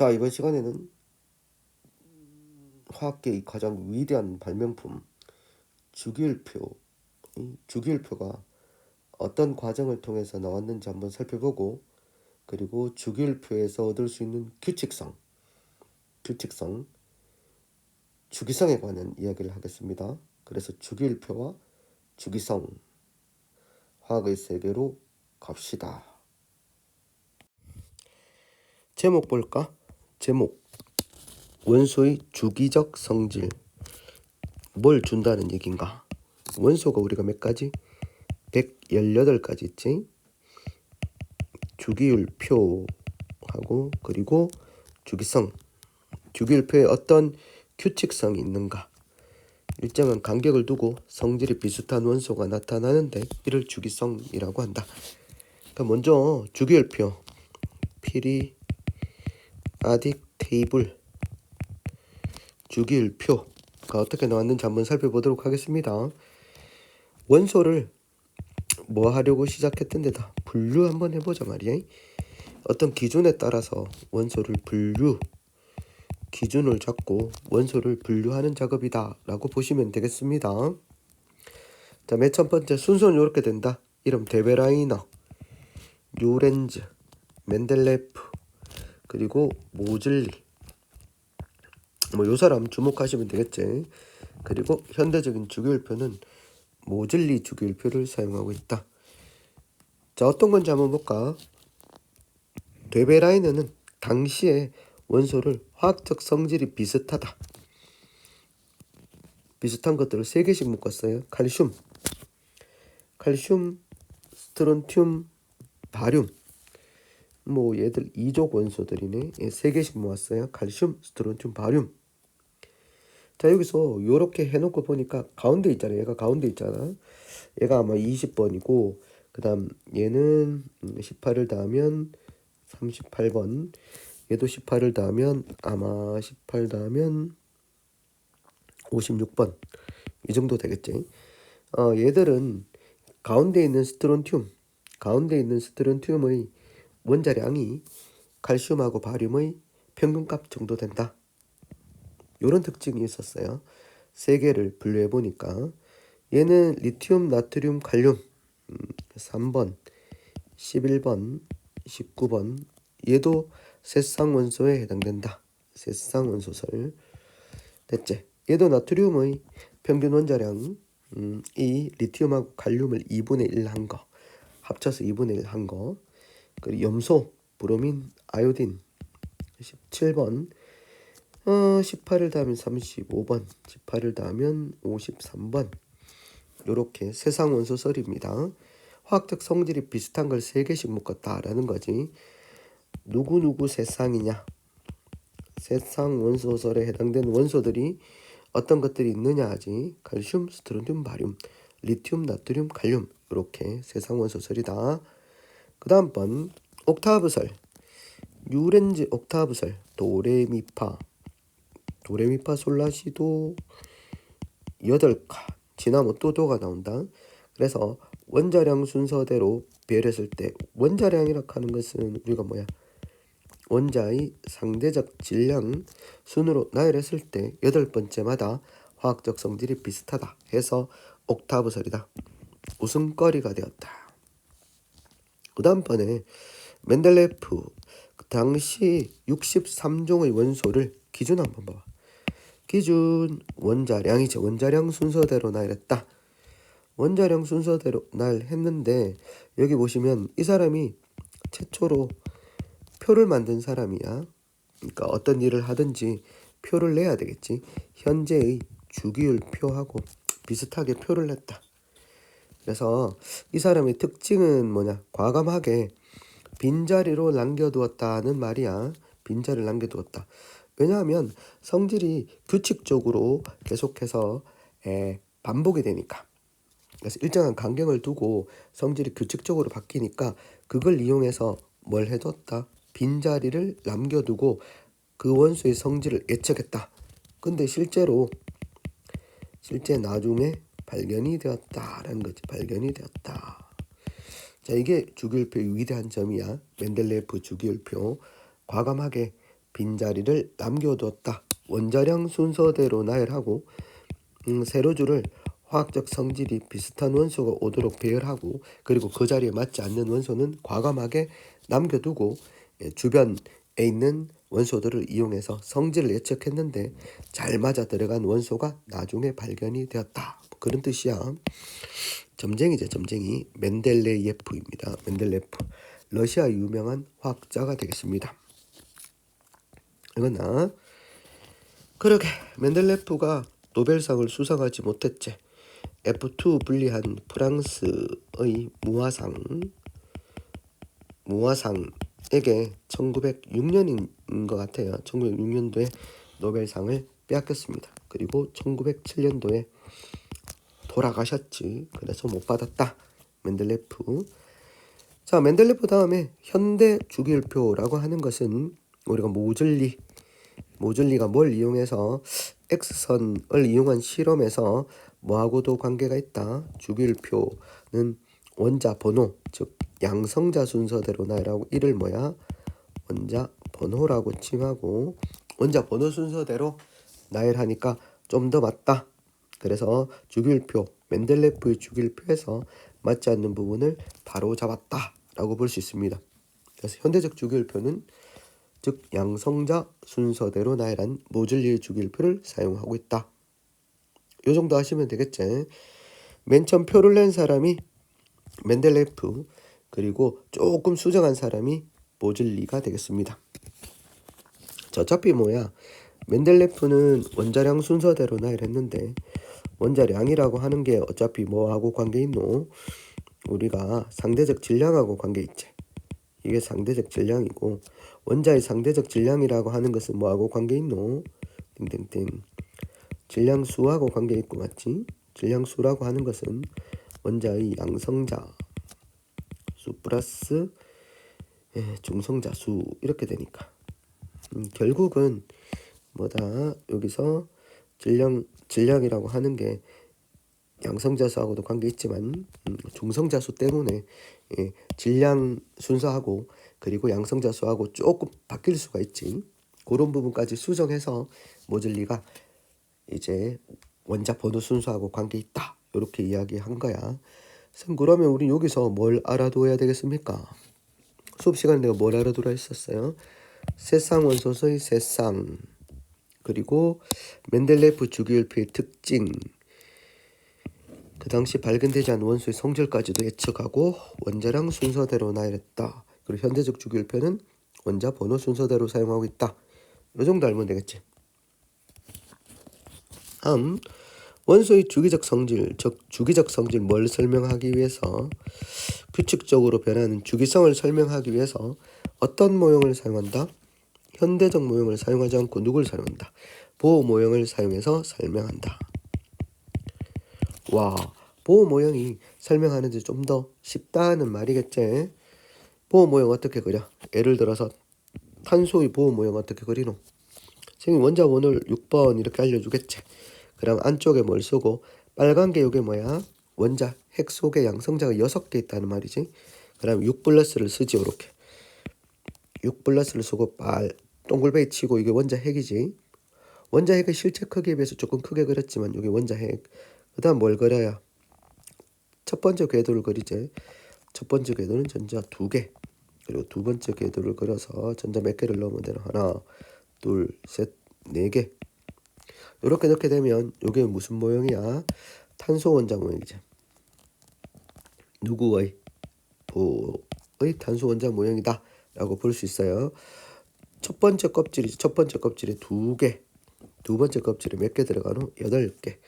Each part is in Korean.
자, 이번 시간에는 화학계의 가장 위대한 발명품 주기율표, 이 주기율표가 어떤 과정을 통해서 나왔는지 한번 살펴보고, 그리고 주기율표에서 얻을 수 있는 규칙성, 주기성에 관한 이야기를 하겠습니다. 그래서 주기율표와 주기성, 화학의 세계로 갑시다. 제목 볼까? 제목, 원소의 주기적 성질. 뭘 준다는 얘긴가? 원소가 우리가 몇 가지? 118가지 있지? 주기율표하고 그리고 주기성. 주기율표에 어떤 규칙성이 있는가? 일정한 간격을 두고 성질이 비슷한 원소가 나타나는데 이를 주기성이라고 한다. 그러니까 먼저 주기율표, 피리아딕 테이블, 주기율표가 어떻게 나왔는지 한번 살펴보도록 하겠습니다. 원소를 뭐 하려고 시작했던 데다 분류 한번 해보자 말이야. 어떤 기준에 따라서 원소를 기준을 잡고 원소를 분류하는 작업이다 라고 보시면 되겠습니다. 자, 맨 첫 번째 순서는 이렇게 된다. 이름 데베라이너, 류렌즈, 멘델레프, 그리고 모즐리. 요 사람 주목하시면 되겠지. 그리고 현대적인 주기율표는 모즐리 주기율표를 사용하고 있다. 자, 어떤 건지 한번 볼까? 데베라이너는 당시에 원소를 화학적 성질이 비슷한 것들을 3개씩 묶었어요. 칼슘, 스트론튬, 바륨. 얘들 2족 원소들이네. 3개씩 모았어요. 칼슘, 스트론튬, 바륨. 자, 여기서 요렇게 해놓고 보니까 가운데 있잖아요. 얘가 가운데 있잖아. 얘가 아마 20번이고 그 다음 얘는 18을 더하면 38번, 얘도 18을 더하면 아마 18 더하면 56번 이 정도 되겠지. 얘들은 가운데 있는 스트론튬의 원자량이 칼슘하고 바륨의 평균값 정도 된다. 이런 특징이 있었어요. 3개를 분류해 보니까 얘는 리튬, 나트륨, 칼륨 3번, 11번, 19번. 얘도 세쌍원소에 해당된다. 세쌍원소설. 됐지? 얘도 나트륨의 평균 원자량 이 리튬하고 칼륨을 2분의 1 한 거, 합쳐서 2분의 1 한 거. 그리고 염소, 브로민, 아요딘 17번. 18을 더하면 35번, 18을 더하면 53번. 요렇게 세상원소설입니다. 화학적 성질이 비슷한 걸 3개씩 묶었다라는 거지. 누구 세상이냐? 세상 원소설에 해당되는 원소들이 어떤 것들이 있느냐 하지. 칼슘, 스트론튬, 바륨, 리튬, 나트륨, 칼륨. 이렇게 세상 원소설이다. 그 다음 번 옥타브설, 류렌즈 옥타브설, 도레미파 솔라시도 8카, 지나면 또 도가 나온다. 그래서 원자량 순서대로 배열했을 때 원자량이라고 하는 것은 우리가 원자의 상대적 질량 순으로 나열했을 때 8번째마다 화학적 성질이 비슷하다 해서 옥타브설이다. 웃음거리가 되었다. 그 다음번에 멘델레프, 당시 63종의 원소를 기준 한번 봐봐. 기준 원자량이죠. 원자량 순서대로 나열했다. 원자량 순서대로 나열했는데 여기 보시면 이 사람이 최초로 표를 만든 사람이야. 그러니까 어떤 일을 하든지 표를 내야 되겠지. 현재의 주기율표하고 비슷하게 표를 냈다. 그래서 이 사람의 특징은 과감하게 빈자리로 남겨두었다는 말이야. 빈자리를 남겨두었다. 왜냐하면 성질이 규칙적으로 계속해서 반복이 되니까. 그래서 일정한 간격을 두고 성질이 규칙적으로 바뀌니까 그걸 이용해서 뭘 해뒀다? 빈자리를 남겨두고 그 원소의 성질을 예측했다. 근데 실제 나중에 발견이 되었다라는 거지. 발견이 되었다. 자, 이게 주기율표의 위대한 점이야. 멘델레예프 주기율표. 과감하게 빈자리를 남겨두었다. 원자량 순서대로 나열하고 세로줄을 화학적 성질이 비슷한 원소가 오도록 배열하고 그리고 그 자리에 맞지 않는 원소는 과감하게 남겨두고 주변에 있는 원소들을 이용해서 성질을 예측했는데 잘 맞아 들어간 원소가 나중에 발견이 되었다. 그런 뜻이야. 점쟁이죠, 점쟁이. 멘델레예프입니다. 멘델레프. 러시아 유명한 화학자가 되겠습니다. 이거나 그러게 멘델레프가 노벨상을 수상하지 못했지. F2 분리한 프랑스의 무화상에게 1906년인 것 같아요. 1906년도에 노벨상을 빼앗겼습니다. 그리고 1907년도에 돌아가셨지. 그래서 못 받았다. 멘델레프. 자, 멘델레프 다음에 현대 주기율표라고 하는 것은 우리가 모즐리가 뭘 이용해서 X선을 이용한 실험에서 뭐하고도 관계가 있다. 주기율표는 원자 번호, 즉 양성자 순서대로 나열하고 이를 원자 번호라고 칭하고 원자 번호 순서대로 나열하니까 좀 더 맞다. 그래서 주기율표, 멘델레프의 주기율표에서 맞지 않는 부분을 바로 잡았다라고 볼 수 있습니다. 그래서 현대적 주기율표는 즉 양성자 순서대로 나열한 모즐리의 주기율표를 사용하고 있다. 요 정도 하시면 되겠지. 맨 처음 표를 낸 사람이 멘델레프, 그리고 조금 수정한 사람이 모즐리가 되겠습니다. 자, 어차피 멘델레프는 원자량 순서대로 나열했는데 원자량이라고 하는 게 어차피 뭐하고 관계 있노? 우리가 상대적 질량하고 관계 있지. 이게 상대적 질량이고 원자의 상대적 질량이라고 하는 것은 뭐하고 관계 있노? 땡땡땡. 질량수하고 관계 있고 맞지? 질량수라고 하는 것은 원자의 양성자 수 플러스 중성자 수 이렇게 되니까 결국은 여기서 질량이라고 하는 게 양성자 수하고도 관계 있지만 중성자 수 때문에 질량 순서하고 그리고 양성자 수하고 조금 바뀔 수가 있지. 그런 부분까지 수정해서 모즐리가 이제 원자 번호 순서하고 관계 있다. 이렇게 이야기한 거야. 그러면 우리 여기서 뭘 알아둬야 되겠습니까? 수업 시간에 내가 뭘 알아두라 했었어요? 세상 원소의 세상, 그리고 멘델레프 주기율표의 특징, 그 당시 발견되지 않은 원소의 성질까지도 예측하고 원자량 순서대로 나열했다. 그리고 현대적 주기율표는 원자 번호 순서대로 사용하고 있다. 이 정도 알면 되겠지. 다음 원소의 주기적 성질, 즉 주기적 성질 뭘 설명하기 위해서 규칙적으로 변하는 주기성을 설명하기 위해서 어떤 모형을 사용한다? 현대적 모형을 사용하지 않고 누굴 사용한다? 보호 모형을 사용해서 설명한다. 와, 보호 모형이 설명하는데 좀 더 쉽다는 말이겠지. 보호 모형 어떻게 그려? 예를 들어서 탄소의 보호 모형 어떻게 그리노? 선생님 원자 번호를 6번 이렇게 알려주겠지. 그럼 안쪽에 뭘 쓰고 빨간 게 이게 원자 핵 속에 양성자가 6개 있다는 말이지. 그럼 6 플러스를 쓰지. 이렇게 6 플러스를 쓰고 동글베이 치고 이게 원자 핵이지. 원자 핵의 실제 크기에 비해서 조금 크게 그렸지만 이게 원자 핵. 그 다음 뭘 그려야? 첫 번째 궤도를 그리지. 첫 번째 궤도는 전자 2개. 그리고 두 번째 궤도를 그려서 전자 몇 개를 넣으면 되나? 하나, 둘, 셋, 4개. 이렇게 넣게 되면 이게 무슨 모형이야? 탄소 원자 모형이지. 누구의? 보의 탄소 원자 모형이다 라고 볼 수 있어요. 첫 번째 껍질이지. 첫 번째 껍질에 2개. 두 번째 껍질에 몇 개 들어가노? 8개.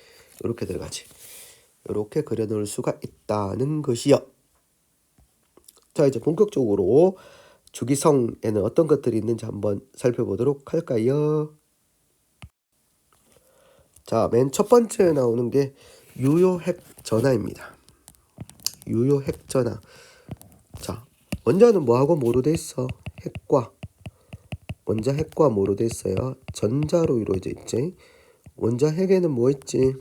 이렇게 들어가지. 이렇게 그려놓을 수가 있다는 것이요. 자, 이제 본격적으로 주기성에는 어떤 것들이 있는지 한번 살펴보도록 할까요? 자, 맨 첫 번째 나오는 게 유효핵 전하입니다. 유효핵 전하. 자, 원자는 뭐하고 뭐로 돼 있어? 원자 핵과 뭐로 돼 있어요? 전자로 이루어져 있지. 원자 핵에는 뭐 있지?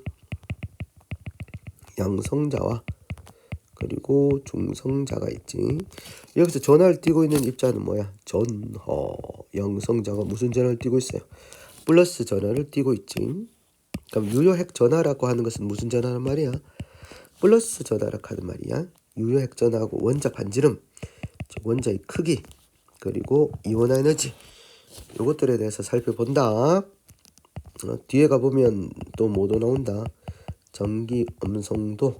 양성자와 그리고 중성자가 있지. 여기서 전하를 띄고 있는 입자는 뭐야? 전하. 양성자가 무슨 전하를 띄고 있어요? 플러스 전하를 띄고 있지. 그럼 유효핵 전하라고 하는 것은 무슨 전하란 말이야? 플러스 전하라고 하는 말이야. 유효핵 전하하고 원자 반지름, 즉 원자의 크기, 그리고 이온 에너지, 요것들에 대해서 살펴본다. 뒤에 가보면 또 뭐도 나온다. 전기 음성도,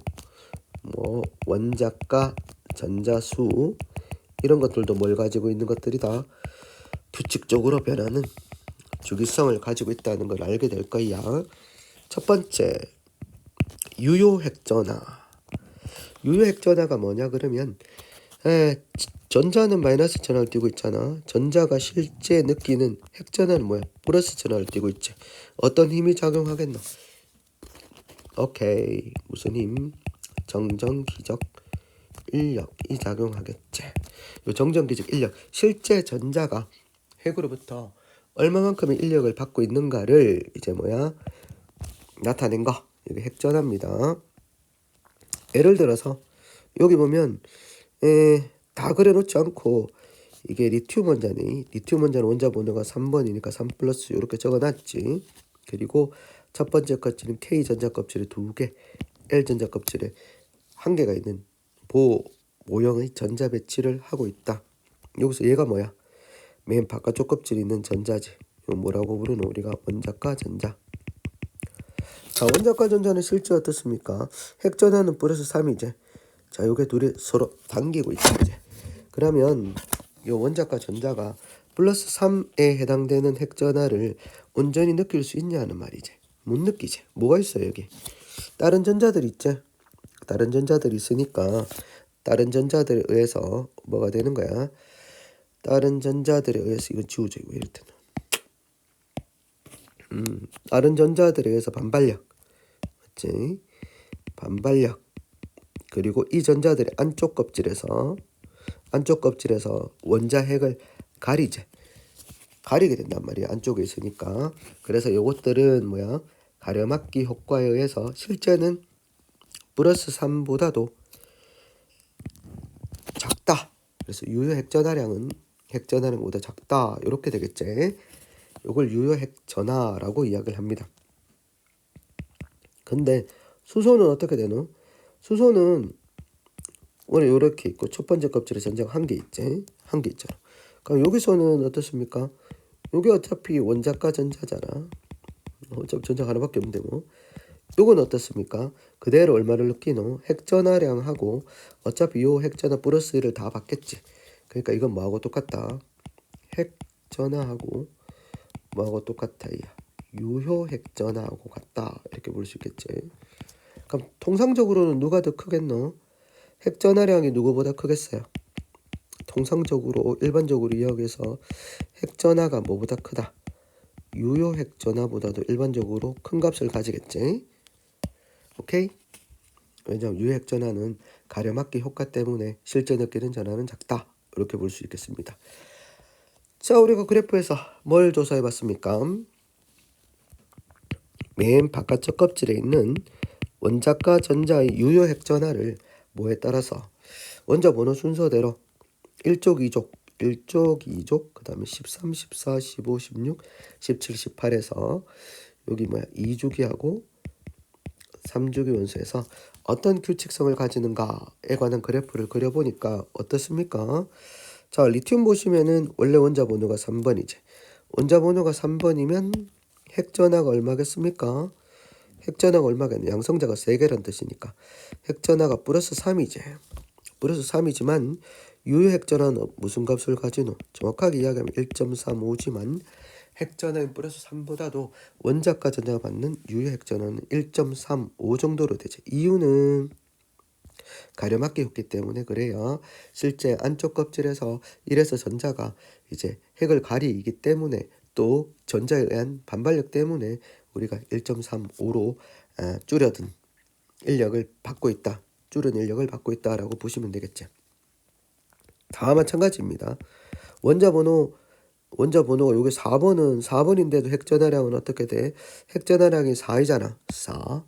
뭐 원자가, 전자수, 이런 것들도 뭘 가지고 있는 것들이다. 규칙적으로 변하는 주기성을 가지고 있다는 걸 알게 될 거야. 첫 번째, 유효핵전하. 유효핵전하가 뭐냐 그러면 전자는 마이너스 전하를 띄고 있잖아. 전자가 실제 느끼는 핵전하는 뭐야? 플러스 전하를 띄고 있지. 어떤 힘이 작용하겠노? 오케이. 무슨 힘? 정전기적 인력이 작용하겠지. 요 정전기적 인력. 실제 전자가 핵으로부터 얼마만큼의 인력을 받고 있는가를 이제 뭐야? 나타낸 거. 이게 핵전하입니다. 예를 들어서 여기 보면 다 그려놓지 않고 이게 리튬 원자니. 리튬 원자는 원자 번호가 3번이니까 3 플러스 이렇게 적어놨지. 그리고 첫 번째 껍질은 K 전자 껍질에 2개, L 전자 껍질에 1개가 있는 모형의 전자 배치를 하고 있다. 여기서 얘가 뭐야? 맨 바깥쪽 껍질에 있는 전자지. 이거 뭐라고 부르노? 우리가 원자과 전자. 자, 원자과 전자는 실제 어떻습니까? 핵전하는 플러스 3이제. 자, 요게 둘이 서로 당기고 있지 이제. 그러면 요 원자과 전자가 플러스 3에 해당되는 핵전하를 온전히 느낄 수 있냐는 말이지. 못 느끼지. 뭐가 있어요 여기? 다른 전자들 있지. 다른 전자들이 있으니까 다른 전자들에 의해서 뭐가 되는 거야? 다른 전자들에 의해서 이건 지우죠. 왜 이럴 때는. 다른 전자들에 의해서 반발력. 맞지? 반발력. 그리고 이 전자들의 안쪽 껍질에서 원자 핵을 가리게 된단 말이야. 안쪽에 있으니까. 그래서 요것들은 뭐야? 가려막기 효과에 의해서 실제는 플러스 3보다도 작다. 그래서 유효 핵전하량은 핵전하량보다 작다. 이렇게 되겠지. 요걸 유효 핵전하라고 이야기를 합니다. 근데 수소는 어떻게 되노? 수소는 원래 이렇게 있고 첫 번째 껍질에 전자가 1개 있지. 1개 있잖아. 그럼 여기서는 어떻습니까? 요게 어차피 원자과 전자잖아. 어차피 전자가 하나밖에 없는데 뭐. 요건 어떻습니까? 그대로 얼마를 느끼노? 핵전하량하고 어차피 요 핵전하 플러스 1을 다 받겠지. 그러니까 이건 뭐하고 똑같다? 핵전하하고 뭐하고 똑같아? 유효 핵전하하고 같다. 이렇게 볼 수 있겠지. 그럼 통상적으로는 누가 더 크겠노? 핵전하량이 누구보다 크겠어요? 통상적으로 일반적으로 이야기해서 핵전하가 뭐보다 크다? 유효 핵전하보다도 일반적으로 큰 값을 가지겠지. 오케이? 왜냐하면 유효 핵전하는 가려막기 효과 때문에 실제 느끼는 전하는 작다. 이렇게 볼 수 있겠습니다. 자, 우리가 그래프에서 뭘 조사해 봤습니까? 맨 바깥쪽 껍질에 있는 원자과 전자의 유효 핵전하를 뭐에 따라서 원자 번호 순서대로 1족, 2족, 그 다음에 13, 14, 15, 16, 17, 18에서 여기 뭐야 2주기하고 3주기 원소에서 어떤 규칙성을 가지는가에 관한 그래프를 그려보니까 어떻습니까? 자, 리튬 보시면은 원래 원자 번호가 3번이지. 원자 번호가 3번이면 핵전하가 얼마겠습니까? 핵전하가 얼마겠냐? 양성자가 3개란 뜻이니까 핵전하가 플러스 3이지. 플러스 3이지만 유효 핵전하는 무슨 값을 가지노? 정확하게 이야기하면 1.35지만 핵전하는 플러스 3보다도 원자과 전자가 받는 유효 핵전하는 1.35 정도로 되죠. 이유는 가려막기 했기 때문에 그래요. 실제 안쪽 껍질에서 이래서 전자가 이제 핵을 가리기 때문에 또 전자에 의한 반발력 때문에 우리가 1.35로 줄여든 인력을 받고 있다. 줄은 인력을 받고 있다라고 보시면 되겠죠. 다 마찬가지입니다. 원자 번호가 여기 4번인데도 핵전하량은 어떻게 돼? 핵전하량이 4이잖아. 4.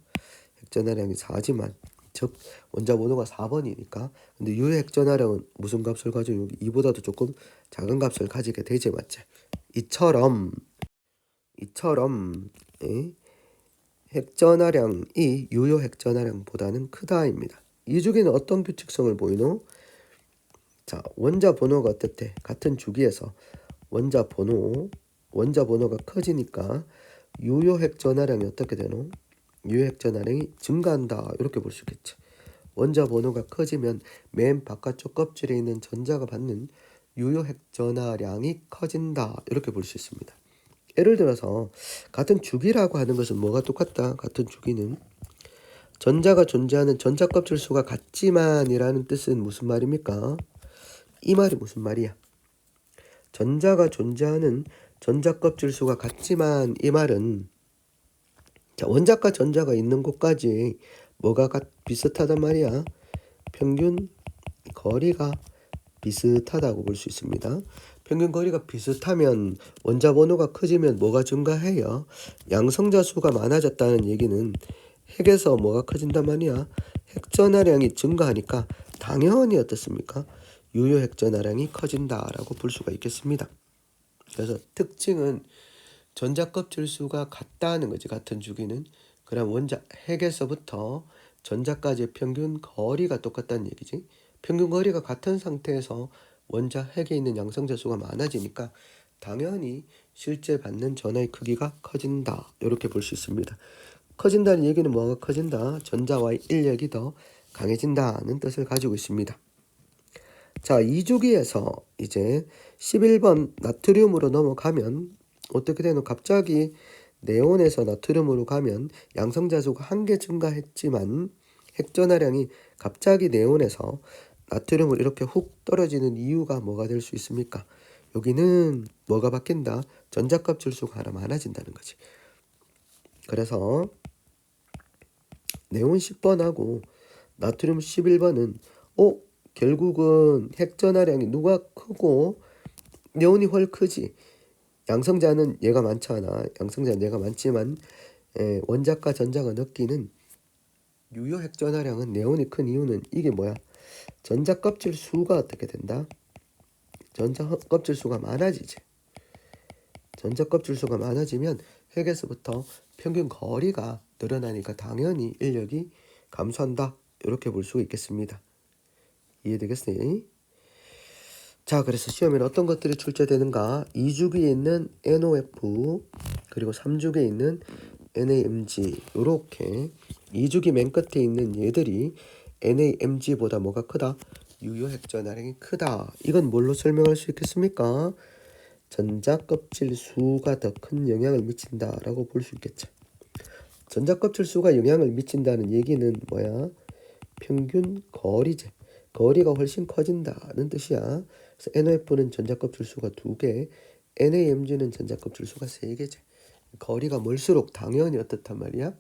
핵전하량이 4지만 즉 원자 번호가 4번이니까. 근데 유효 핵전하량은 무슨 값을 가지고 2보다도 조금 작은 값을 가지게 되지, 맞지? 이처럼 예, 핵전하량이 유효 핵전하량보다는 크다입니다. 이 주기는 어떤 규칙성을 보이노? 자, 원자 번호가 어떻대? 같은 주기에서 원자 번호가 커지니까 유효 핵전하량이 어떻게 되노? 유효 핵전하량이 증가한다, 이렇게 볼 수 있겠지. 원자 번호가 커지면 맨 바깥쪽 껍질에 있는 전자가 받는 유효 핵전하량이 커진다, 이렇게 볼 수 있습니다. 예를 들어서 같은 주기라고 하는 것은 뭐가 똑같다? 같은 주기는 전자가 존재하는 전자 껍질 수가 같지만이라는 뜻은 무슨 말입니까? 이 말이 무슨 말이야? 전자가 존재하는 전자 껍질 수가 같지만, 이 말은 자, 원자과 전자가 있는 곳까지 뭐가 비슷하단 말이야? 평균 거리가 비슷하다고 볼 수 있습니다. 평균 거리가 비슷하면 원자 번호가 커지면 뭐가 증가해요? 양성자 수가 많아졌다는 얘기는 핵에서 뭐가 커진단 말이야? 핵전하량이 증가하니까 당연히 어떻습니까? 유효 핵전하량이 커진다라고 볼 수가 있겠습니다. 그래서 특징은 전자 껍질 수가 같다는 거지, 같은 주기는. 그럼 원자 핵에서부터 전자까지의 평균 거리가 똑같다는 얘기지. 평균 거리가 같은 상태에서 원자 핵에 있는 양성자 수가 많아지니까 당연히 실제 받는 전하의 크기가 커진다, 이렇게 볼 수 있습니다. 커진다는 얘기는 뭐가 커진다? 전자와의 인력이 더 강해진다는 뜻을 가지고 있습니다. 자, 이 주기에서 이제 11번 나트륨으로 넘어가면 어떻게 되노? 갑자기 네온에서 나트륨으로 가면 양성자수가 1개 증가했지만 핵전하량이 갑자기 네온에서 나트륨으로 이렇게 훅 떨어지는 이유가 뭐가 될 수 있습니까? 여기는 뭐가 바뀐다? 전자껍질 수가 하나 많아진다는 거지. 그래서 네온 10번하고 나트륨 11번은 결국은 핵전하량이 누가 크고 네온이 훨 크지. 양성자는 얘가 많잖아. 양성자는 얘가 많지만 원자과 전자가 느끼는 유효 핵전하량은 네온이 큰 이유는 이게 뭐야? 전자 껍질 수가 어떻게 된다? 전자 껍질 수가 많아지지. 전자 껍질 수가 많아지면 핵에서부터 평균 거리가 늘어나니까 당연히 인력이 감소한다, 이렇게 볼 수가 있겠습니다. 이해되겠어요? 자, 그래서 시험에는 어떤 것들이 출제되는가? 2주기에 있는 NOF 그리고 3주기에 있는 NAMG, 요렇게 2주기 맨 끝에 있는 얘들이 NAMG보다 뭐가 크다? 유효 핵전하량이 크다. 이건 뭘로 설명할 수 있겠습니까? 전자 껍질 수가 더 큰 영향을 미친다라고 볼 수 있겠죠. 전자 껍질 수가 영향을 미친다는 얘기는 뭐야? 평균 거리제. 거리가 훨씬 커진다는 뜻이야. 그래서 NOF는 전자 껍질 수가 2개, NAMG는 전자 껍질 수가 3개지. 거리가 멀수록 당연히 어떻단 말이야?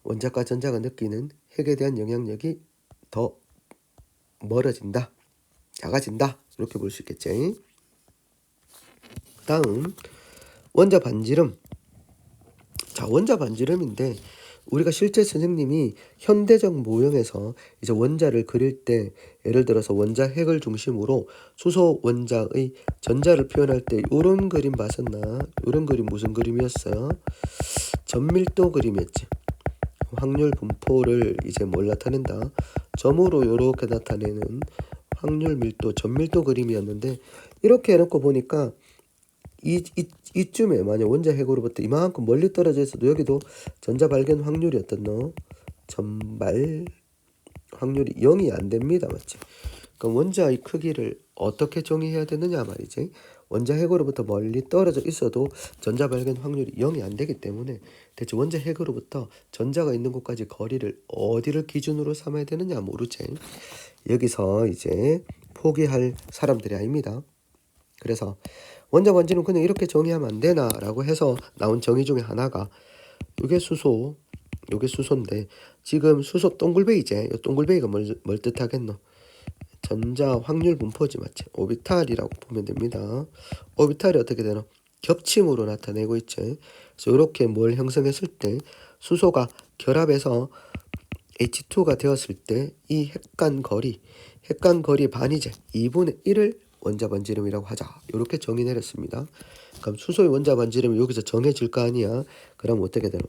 원자과 전자가 느끼는 핵에 대한 영향력이 더 멀어진다, 작아진다, 이렇게 볼 수 있겠지. 다음 원자 반지름. 자, 원자 반지름인데 우리가 실제 선생님이 현대적 모형에서 이제 원자를 그릴 때 예를 들어서 원자 핵을 중심으로 수소 원자의 전자를 표현할 때 이런 그림 봤었나? 이런 그림 무슨 그림이었어요? 전밀도 그림이었지. 확률 분포를 이제 뭘 나타낸다? 점으로 이렇게 나타내는 확률 밀도, 전밀도 그림이었는데 이렇게 해놓고 보니까 이쯤에 만약 원자 핵으로부터 이만큼 멀리 떨어져 있어도 여기도 전자 발견 확률이 어떻노? 전발 확률이 0이 안 됩니다. 맞지? 그럼 원자의 크기를 어떻게 정의해야 되느냐 말이지. 원자 핵으로부터 멀리 떨어져 있어도 전자 발견 확률이 0이 안 되기 때문에 대체 원자 핵으로부터 전자가 있는 곳까지 거리를 어디를 기준으로 삼아야 되느냐 모르지. 여기서 이제 포기할 사람들이 아닙니다. 그래서 원자 반지름 그냥 이렇게 정의하면 안 되나 라고 해서 나온 정의 중에 하나가 요게 수소인데 지금 수소 동글베이제. 요 동글베이가 뭘 뜻하겠노? 전자 확률 분포지, 맞지? 오비탈이라고 보면 됩니다. 오비탈이 어떻게 되노? 겹침으로 나타내고 있지. 그래서 이렇게 뭘 형성했을 때 수소가 결합해서 H2가 되었을 때 이 핵간거리 반이제 2분의 1을 원자 반지름이라고 하자. 이렇게 정의 내렸습니다. 그럼 수소의 원자 반지름이 여기서 정해질 거 아니야. 그럼 어떻게 되노?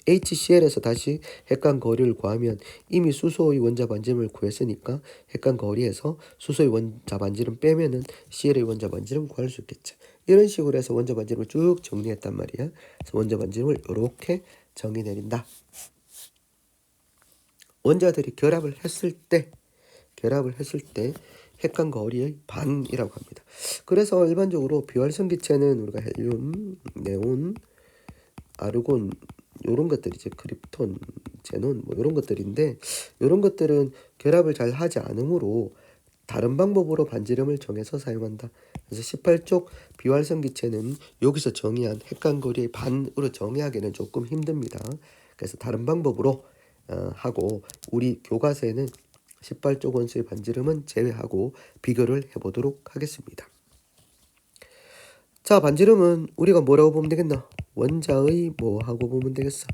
HCl에서 다시 핵간거리를 구하면 이미 수소의 원자 반지름을 구했으니까 핵간거리에서 수소의 원자 반지름 빼면은 Cl의 원자 반지름 구할 수 있겠지. 이런 식으로 해서 원자 반지름을 쭉 정리했단 말이야. 그래서 원자 반지름을 이렇게 정의 내린다. 원자들이 결합을 했을 때 핵간거리의 반이라고 합니다. 그래서 일반적으로 비활성기체는 우리가 헬륨, 네온, 아르곤 요런 것들이지, 크립톤, 제논 뭐 이런 것들인데, 이런 것들은 결합을 잘 하지 않으므로 다른 방법으로 반지름을 정해서 사용한다. 그래서 18쪽 비활성기체는 여기서 정의한 핵간거리의 반으로 정의하기는 조금 힘듭니다. 그래서 다른 방법으로 하고, 우리 교과서에는 18쪽 원소의 반지름은 제외하고 비교를 해보도록 하겠습니다. 자, 반지름은 우리가 뭐라고 보면 되겠나? 원자의 뭐하고 보면 되겠어?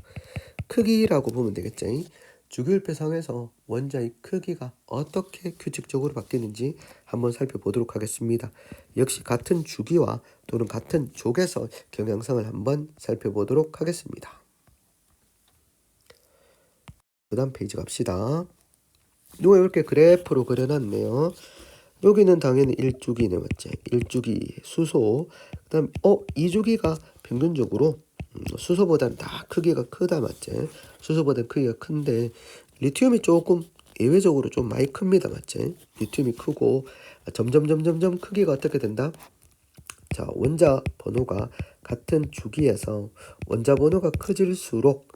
크기라고 보면 되겠지. 주기율표상에서 원자의 크기가 어떻게 규칙적으로 바뀌는지 한번 살펴보도록 하겠습니다. 역시 같은 주기와 또는 같은 족에서 경향성을 한번 살펴보도록 하겠습니다. 그 다음 페이지 갑시다. 누가 이렇게 그래프로 그려놨네요. 여기는 당연히 1주기네, 맞지? 1주기 수소. 그 다음 2주기가 평균적으로 수소보다는 다 크기가 크다, 맞지? 수소보다는 크기가 큰데 리튬이 조금 예외적으로 좀 많이 큽니다, 맞지? 리튬이 크고 점점 크기가 어떻게 된다? 자, 원자 번호가 같은 주기에서 원자 번호가 커질수록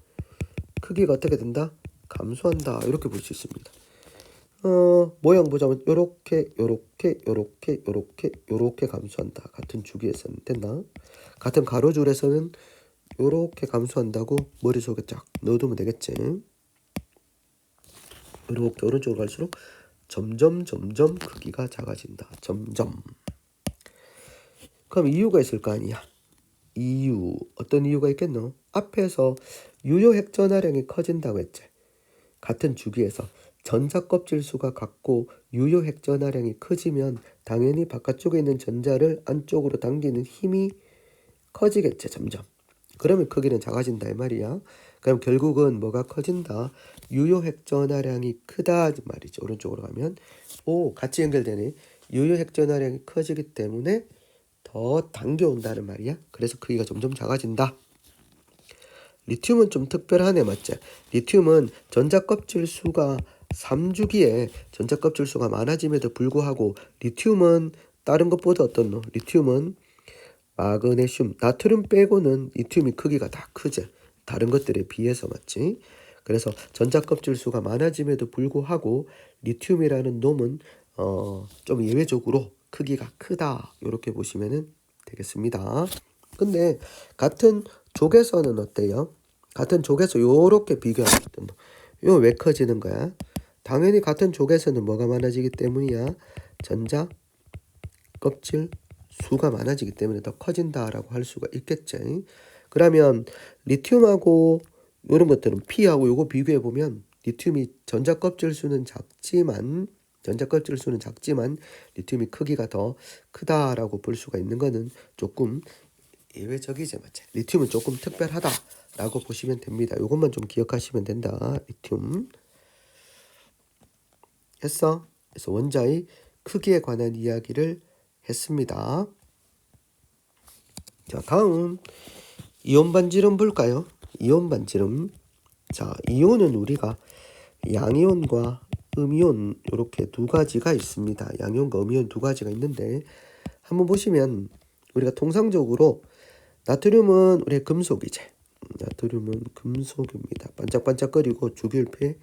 크기가 어떻게 된다? 감소한다. 이렇게 볼 수 있습니다. 모양 보자면 요렇게 감소한다. 같은 주기에서는 됐나? 같은 가로줄에서는 요렇게 감소한다고 머릿속에 쫙 넣어두면 되겠지. 이렇게 오른쪽으로 갈수록 점점 크기가 작아진다. 점점. 그럼 이유가 있을 거 아니야. 이유, 어떤 이유가 있겠노? 앞에서 유효 핵전하량이 커진다고 했지. 같은 주기에서 전자 껍질 수가 같고 유효 핵전하량이 커지면 당연히 바깥쪽에 있는 전자를 안쪽으로 당기는 힘이 커지겠지, 점점. 그러면 크기는 작아진다 이 말이야. 그럼 결국은 뭐가 커진다? 유효 핵전하량이 크다 말이죠. 오른쪽으로 가면 같이 연결되네. 유효 핵전하량이 커지기 때문에 더 당겨온다는 말이야. 그래서 크기가 점점 작아진다. 리튬은 좀 특별하네, 맞지? 리튬은 전자껍질 수가 3주기에 전자껍질 수가 많아짐에도 불구하고 리튬은 다른 것보다 어떻노? 리튬은 마그네슘, 나트륨 빼고는 리튬이 크기가 다 크지. 다른 것들에 비해서, 맞지? 그래서 전자껍질 수가 많아짐에도 불구하고 리튬이라는 놈은 좀 예외적으로 크기가 크다. 이렇게 보시면 되겠습니다. 근데 같은 족에서는 어때요? 같은 족에서 요렇게 비교하면 요 왜 커지는 거야? 당연히 같은 족에서는 뭐가 많아지기 때문이야? 전자 껍질 수가 많아지기 때문에 더 커진다라고 할 수가 있겠지. 그러면 리튬하고 이런 것들은 P하고 요거 비교해 보면 리튬이 전자 껍질 수는 작지만 리튬이 크기가 더 크다라고 볼 수가 있는 거는 조금 예외적이지, 맞지? 리튬은 조금 특별하다라고 보시면 됩니다. 이것만 좀 기억하시면 된다. 리튬 했어. 그래서 원자의 크기에 관한 이야기를 했습니다. 자, 다음 이온 반지름 볼까요? 이온 반지름. 자, 이온은 우리가 양이온과 음이온 이렇게 두 가지가 있습니다. 양이온과 음이온 두 가지가 있는데 한번 보시면 우리가 통상적으로 나트륨은 우리 금속이지. 나트륨은 금속입니다. 반짝반짝거리고 주기율표의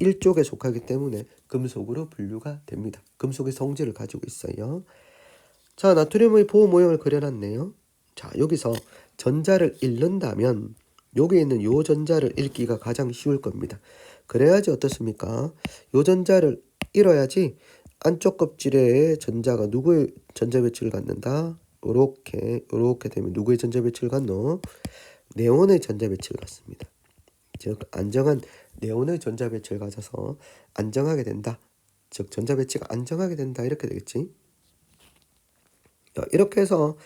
1쪽에 속하기 때문에 금속으로 분류가 됩니다. 금속의 성질을 가지고 있어요. 자, 나트륨의 보호 모형을 그려놨네요. 자, 여기서 전자를 잃는다면 여기 있는 요 전자를 읽기가 가장 쉬울 겁니다. 그래야지 어떻습니까? 요 전자를 잃어야지 안쪽 껍질에 전자가 누구의 전자 배치를 갖는다? 요렇게 되면 누구의 전자 배치를 갖노? 네온의 전자 배치를 갖습니다. 즉 안정한 네온의 전자 배치를 가져서 안정하게 된다. 즉 전자 배치가 안정하게 된다 이렇게 되겠지. 이렇게 해서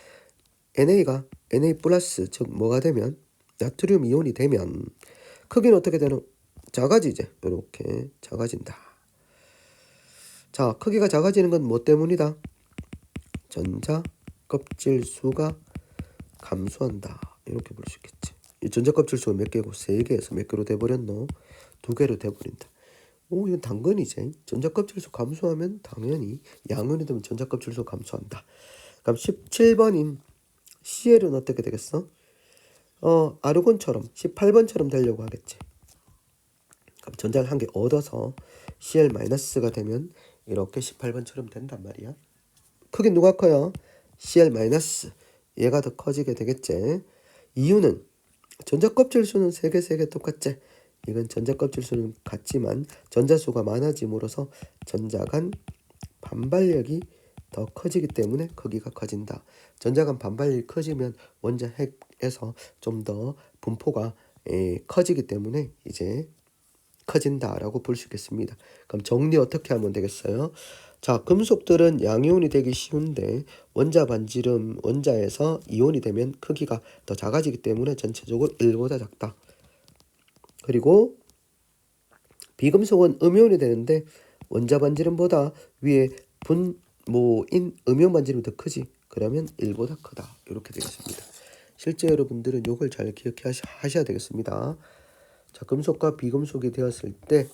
NA가 Na 플러스 즉 뭐가 되면 나트륨 이온이 되면 크기는 어떻게 되는? 작아지지. 이렇게 작아진다. 자, 크기가 작아지는 건 뭐 때문이다? 전자 껍질 수가 감소한다. 이렇게 볼 수 있겠지. 이 전자 껍질 수가 몇 개고? 3개에서 몇 개로 돼버렸노? 2개로 돼버린다. 오, 이건 당근이지. 전자 껍질 수 감소하면 당연히 양면이 되면 전자 껍질 수 감소한다. 그럼 17번인 CL은 어떻게 되겠어? 아르곤처럼 18번처럼 되려고 하겠지. 그럼 전자를 한 개 얻어서 Cl-가 되면 이렇게 18번처럼 된단 말이야. 크게 누가 커요? Cl- 얘가 더 커지게 되겠지. 이유는 전자 껍질 수는 3개 똑같지. 이건 전자 껍질 수는 같지만 전자 수가 많아짐으로써 전자 간 반발력이 더 커지기 때문에 크기가 커진다. 전자 간 반발력이 커지면 원자 핵에서 좀 더 분포가 커지기 때문에 이제 커진다라고 볼 수 있겠습니다. 그럼 정리 어떻게 하면 되겠어요? 자, 금속들은 양이온이 되기 쉬운데 원자 반지름 원자에서 이온이 되면 크기가 더 작아지기 때문에 전체적으로 1보다 작다. 그리고 비금속은 음이온이 되는데 원자 반지름보다 위에 분모인 음이온 반지름이 더 크지. 그러면 1보다 크다. 이렇게 되겠습니다. 실제 여러분들은 이걸 잘 기억하셔야 되겠습니다. 자, 금속과 비금속이 되었을 때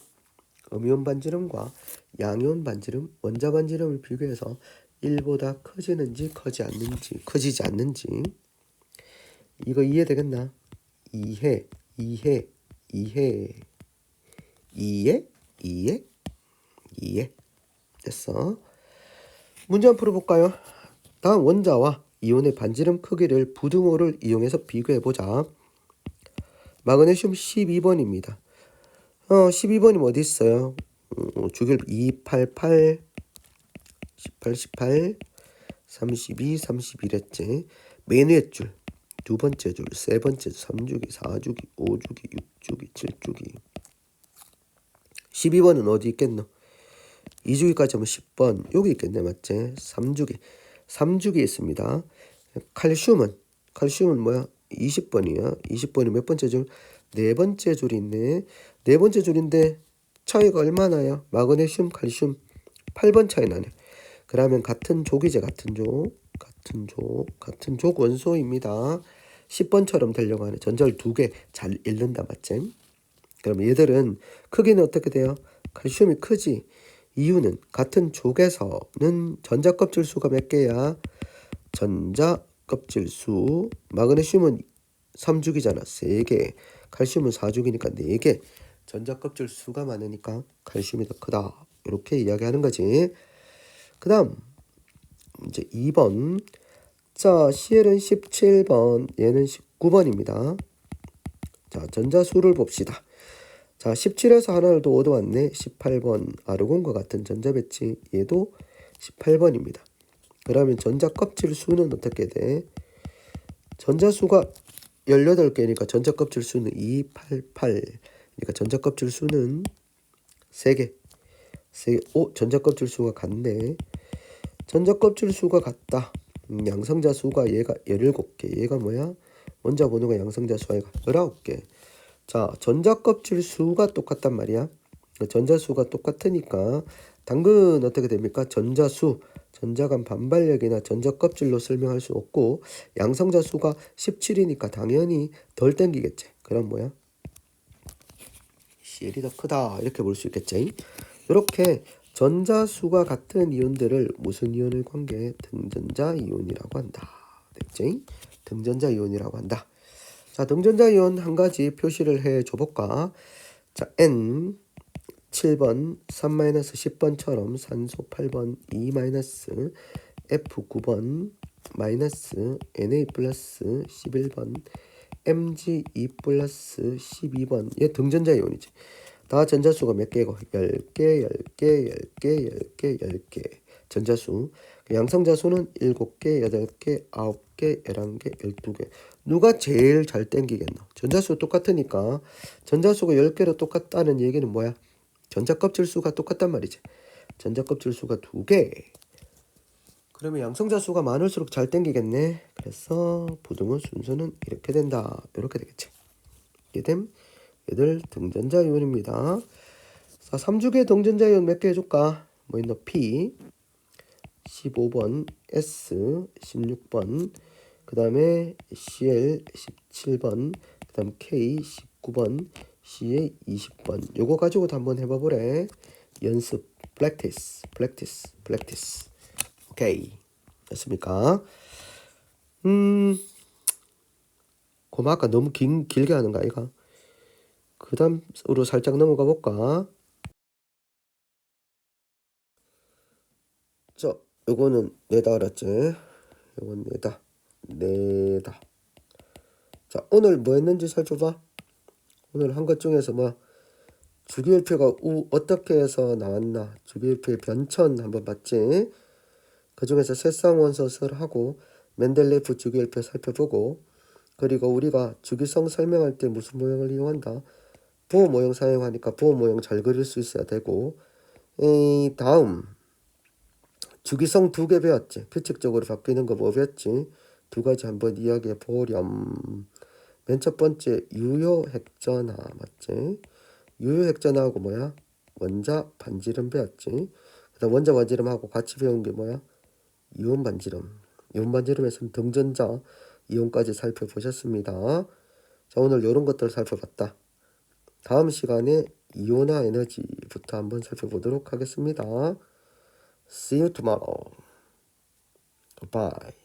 음이온 반지름과 양이온 반지름, 원자 반지름을 비교해서 1보다 커지는지 커지지 않는지 이거 이해되겠나? 이해 됐어. 문제 한번 풀어볼까요? 다음 원자와 이온의 반지름 크기를 부등호를 이용해서 비교해보자. 마그네슘 12번입니다. 12번이면 어디 있어요? 주기율 288, 18, 32, 31했지. 맨 위에 줄, 두 번째 줄, 세 번째 줄, 3주기, 4주기, 5주기, 6주기, 7주기. 12번은 어디 있겠노? 2주기까지 하면 10번. 여기 있겠네, 맞지? 3주기 있습니다. 칼슘은 뭐야? 20번이야. 20번이 몇 번째 줄? 네 번째 줄이 있네. 네 번째 줄인데 차이가 얼마나요? 마그네슘, 칼슘 8번 차이 나네. 그러면 같은 족이제, 같은 족 원소입니다. 10번처럼 되려고 하네. 전자를 2개 잘 잃는다, 맞지? 그럼 얘들은 크기는 어떻게 돼요? 칼슘이 크지. 이유는 같은 족에서는 전자 껍질 수가 몇 개야? 전자 껍질 수. 마그네슘은 3주기잖아. 3개. 칼슘은 4주기니까 4개. 전자 껍질 수가 많으니까 칼슘이 더 크다. 이렇게 이야기하는 거지. 그 다음 이제 2번. 자, CL은 17번, 얘는 19번입니다. 자, 전자수를 봅시다. 자, 17에서 하나를 더 얻어왔네. 18번 아르곤과 같은 전자 배치, 얘도 18번입니다. 그러면 전자 껍질 수는 어떻게 돼? 전자 수가 18개니까 전자 껍질 수는 288. 그러니까 전자 껍질 수는 3개. 전자 껍질 수가 같네. 전자 껍질 수가 같다. 양성자 수가 얘가 17개. 얘가 뭐야? 원자 번호가 양성자 수가 19개. 자, 전자 껍질 수가 똑같단 말이야. 전자 수가 똑같으니까 당근 어떻게 됩니까? 전자수, 전자 간 반발력이나 전자 껍질로 설명할 수 없고 양성자 수가 17이니까 당연히 덜 땡기겠지. 그럼 뭐야? CL이 더 크다. 이렇게 볼 수 있겠지. 이렇게 전자수가 같은 이온들을 무슨 이온을 관계? 등전자 이온이라고 한다. 됐지? 등전자 이온이라고 한다. 자, 등전자 이온 한 가지 표시를 해 줘볼까? 자, N 7번 3-10번처럼 산소 8번 2- F 9번 마이너스 Na 플러스 11번 Mg 2 플러스 12번 얘 등전자 이온이지. 다 전자수가 몇 개고? 10개 전자수. 양성자 수는 7개, 8개, 9개, 11개, 12개. 누가 제일 잘 땡기겠노? 전자수 똑같으니까 전자수가 10개로 똑같다는 얘기는 뭐야? 전자 껍질 수가 똑같단 말이지. 전자 껍질 수가 2개. 그러면 양성자 수가 많을수록 잘 땡기겠네. 그래서 부등호 순서는 이렇게 된다. 이렇게 되겠지. 이게 됨 얘들 등전자 이온입니다. 자, 3주기의 등전자 이온 몇 개 해줄까? 뭐 있노? P 15번, S 16번, 그 다음에 CL 17번, 그 다음 K 19번, CA 20번. 요거 가지고도 한번 해봐 보래. 연습, practice. 오케이. 됐습니까? 고마 아까 너무 길게 하는 거 아이가? 그 다음으로 살짝 넘어가 볼까? 자, 요거는 내다 알았지? 요건 내다. 자, 오늘 뭐 했는지 살펴봐. 오늘 한 것 중에서 뭐 주기율표가 어떻게 해서 나왔나, 주기율표의 변천 한번 봤지. 그 중에서 세쌍원소설 하고 멘델레프 주기율표 살펴보고, 그리고 우리가 주기성 설명할 때 무슨 모형을 이용한다, 부호 모형 사용하니까 부호 모형 잘 그릴 수 있어야 되고, 다음 주기성 2개 배웠지. 규칙적으로 바뀌는 거 뭐 배웠지? 2가지 한번 이야기해 보렴. 맨 첫 번째 유효핵전화 맞지? 유효핵전화하고 뭐야? 원자 반지름 배웠지. 그다음 원자 반지름하고 같이 배운 게 뭐야? 이온 반지름. 이온 반지름에서는 등전자 이온까지 살펴보셨습니다. 자, 오늘 이런 것들을 살펴봤다. 다음 시간에 이온화 에너지부터 한번 살펴보도록 하겠습니다. See you tomorrow. Goodbye.